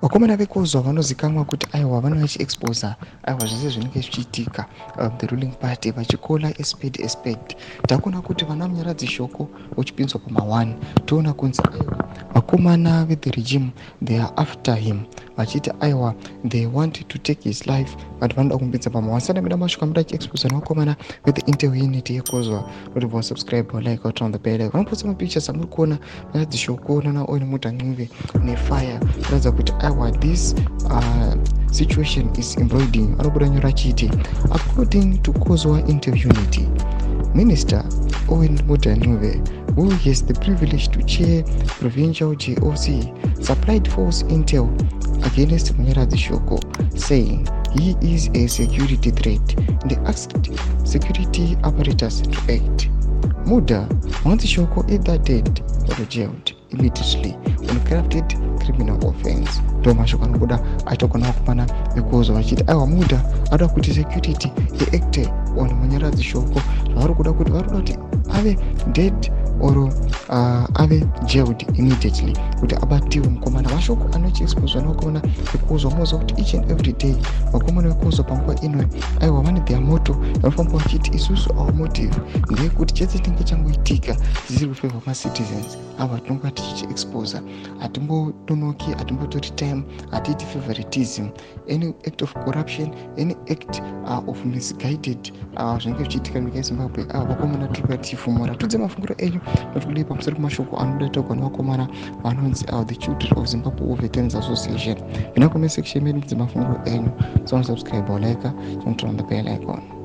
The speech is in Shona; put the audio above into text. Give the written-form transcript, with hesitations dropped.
vakomana vekuzwa vanozikamwa kuti aiwa vanenge vachiexposa aiwa zvese zvinenge zvichiitika the ruling party vachikola espade. Takuona kuti vana munyaradzi shoko uchipinzwa pama1 toona kunzi aiwa vakomana vethe regime they are after him vachiti aiwa they want to take his life but vanoda kumbinza pama1 sana mida mashuka muda chiexposa nevakomana vethe interview unit yekuzwa kuti vosubscribe like turn on the bell vanoposa mapictures amuri kuona munyaradzi shoko nana oil Mudha Ncube nefire kuratidza kuti aiwa this situation is embroidering. Anobuda nyora chiti according to Kozwa interview unity, Minister Owen Mudha Ncube, who has the privilege to chair provincial JOC, supplied false intel against Munyaradzi Shoko, saying he is a security threat. They asked security apparatus to act. Mudha wants Shoko either dead or jailed immediately on crafted criminal offense. Mashoko anobuda aitoka nawakomana vekuzwa vachiti aiwa Mudha anoda kuti security iacte on Munyaradzi Shoko zvavari kuda kuti ave dead or ave jailed immediately kuti abatiwe mukomana vashoko anochiexposwa nevakomana vekuzwa moza kuti each and every day vakomana vekuzwa panguva ino aiwa vane their motto vanofamba vachiti isusu our motive ndeyekuti chese chinenge changoitika zvisiri kufavor macitizens ava tinonga tichichiexposa hatimbodonoki hatimbotori time hatiiti favoritism any act of corruption any act of misguided zvinenge zvichiitika munyika yezimbabwe ava vakomana tiri kuda tichifumura tudze mafungiro enyu notikudei pamusoro pemashoko anoda taugwa nevakomana vanonzi the children of Zimbabwe Veterans Association. Vina comment section medu mafungiro enyu, so subscribe or like, turn on the bell icon.